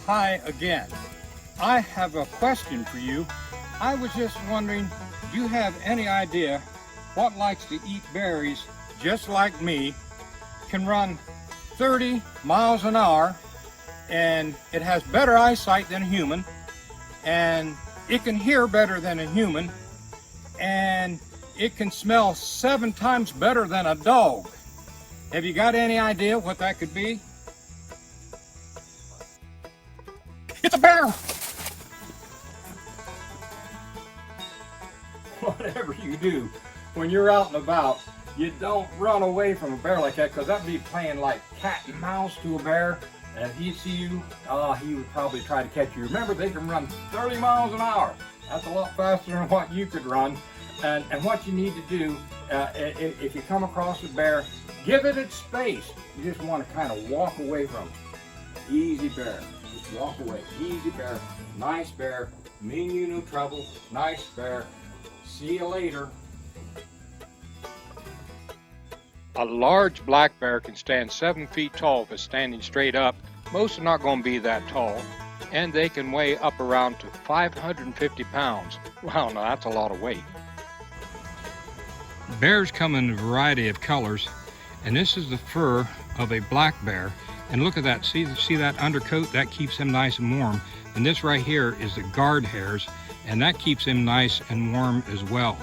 Hi again. I have a question for you. I was just wondering, do you have any idea what likes to eat berries just like me, can run 30 miles an hour, and it has better eyesight than a human, and it can hear better than a human, and it can smell 7 times better than a dog? Have you got any idea what that could be? It's a bear! Whatever you do, when you're out and about, you don't run away from a bear like that, because that'd be playing like cat and mouse to a bear. And if he see you, he would probably try to catch you. Remember, they can run 30 miles an hour. That's a lot faster than what you could run. And what you need to do, if you come across a bear, give it its space. You just want to kind of walk away from it. Easy bear. Just walk away. Easy bear. Nice bear. Mean you no trouble. Nice bear. See you later. A large black bear can stand 7 feet tall if it's standing straight up. Most are not going to be that tall. And they can weigh up around to 550 pounds. Wow, now that's a lot of weight. Bears come in a variety of colors, and this is the fur of a black bear. And look at that, see that undercoat? That keeps him nice and warm. And this right here is the guard hairs, and that keeps him nice and warm as well.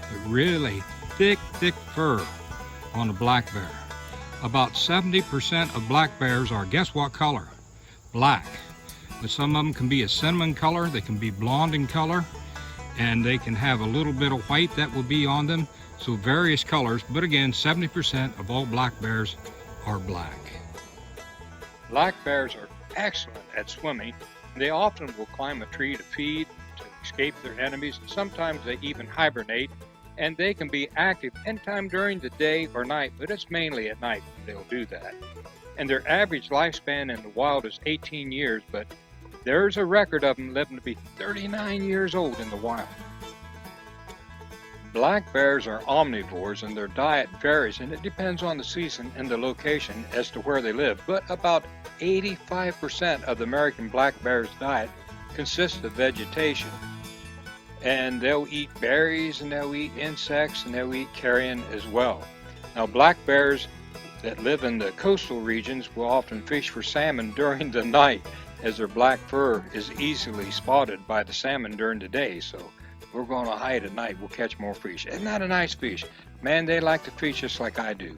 But really thick fur on a black bear. About 70% of black bears are, guess what color? Black. But some of them can be a cinnamon color, they can be blonde in color, and they can have a little bit of white that will be on them. So various colors, but again, 70% of all black bears are black. Black bears are excellent at swimming. They often will climb a tree to feed, to escape their enemies. Sometimes they even hibernate, and they can be active anytime during the day or night, but it's mainly at night they'll do that. And their average lifespan in the wild is 18 years, but there's a record of them living to be 39 years old in the wild. Black bears are omnivores, and their diet varies, and it depends on the season and the location as to where they live. But about 85% of the American black bear's diet consists of vegetation. And they'll eat berries, and they'll eat insects, and they'll eat carrion as well. Now, black bears that live in the coastal regions will often fish for salmon during the night, as their black fur is easily spotted by the salmon during the day. So we're going to hide at night, we'll catch more fish. Isn't that a nice fish? Man, they like to fish just like I do.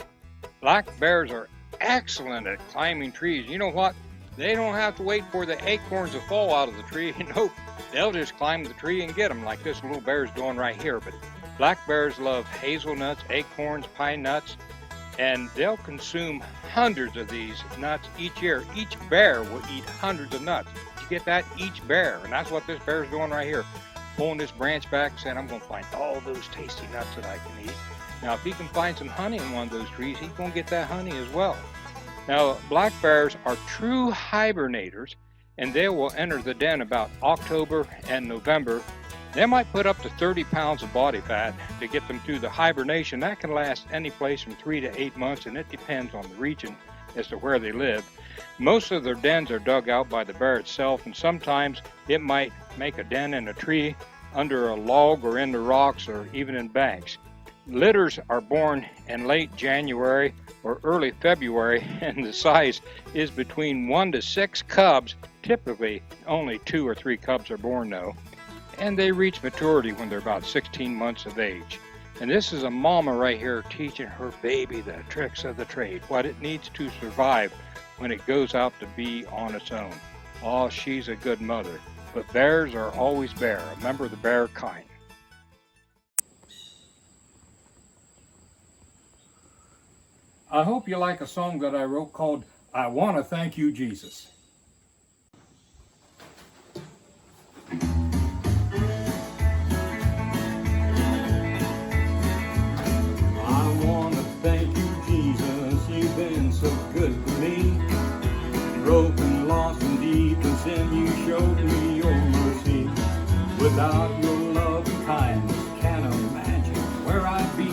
Black bears are excellent at climbing trees. You know what? They don't have to wait for the acorns to fall out of the tree. Nope, they'll just climb the tree and get them like this little bear's doing right here. But black bears love hazelnuts, acorns, pine nuts, and they'll consume hundreds of these nuts each year. Each bear will eat hundreds of nuts. Did you get that? Each bear. And that's what this bear's doing right here. Pulling this branch back and saying, I'm going to find all those tasty nuts that I can eat. Now, if he can find some honey in one of those trees, he's going to get that honey as well. Now, black bears are true hibernators, and they will enter the den about October and November. They might put up to 30 pounds of body fat to get them through the hibernation. That can last any place from 3 to 8 months, and it depends on the region as to where they live. Most of their dens are dug out by the bear itself, and sometimes it might make a den in a tree, under a log, or in the rocks, or even in banks. Litters are born in late January or early February, and the size is between 1 to 6 cubs. Typically, only 2 or 3 cubs are born though, and they reach maturity when they're about 16 months of age. And this is a mama right here teaching her baby the tricks of the trade, what it needs to survive when it goes out to be on its own. Oh, she's a good mother. But bears are always bear, a member of the bear kind. I hope you like a song that I wrote called I Want to Thank You, Jesus. I want to thank you, Jesus, you've been so good to me. Broken, lost, and deep in sin, you showed me your mercy. Without your love and kindness, can't imagine where I'd be.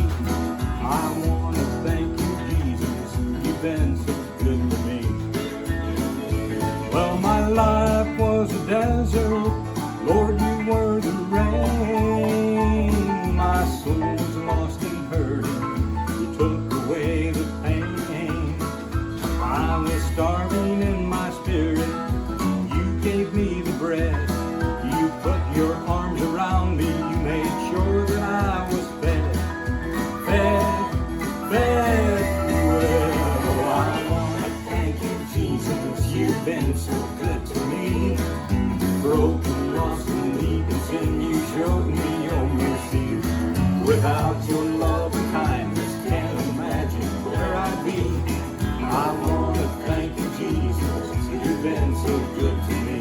I want to thank you, Jesus, you've been so good to me. Well, my life desert, Lord, you were the rain. My soul was lost and hurting, you took away the pain. I was starving in my spirit, you gave me the bread. You put your arms around me, you made sure that I was fed. Well, I wanna thank you, Jesus, you've been so good to me. Broken, lost, and deep in sin, you showed me your mercy. Without your love and kindness, can't imagine where I'd be. I wanna thank you, Jesus, you've been so good to me.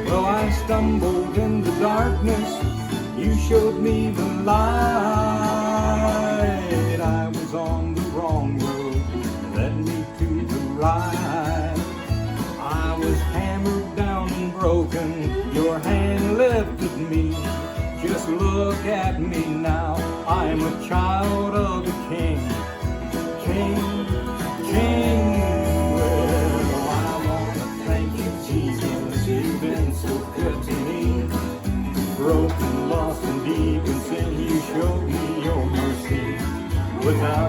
Well, I stumbled in the darkness, you showed me the light. I was on the wrong road, led me to the right. I was hammered down and broken, your hand lifted me. Just look at me now, I'm a child of the King. King, King. Well, I wanna thank you, Jesus, you've been so good to me. Broken, lost, and deep in sin, you showed me your mercy. Without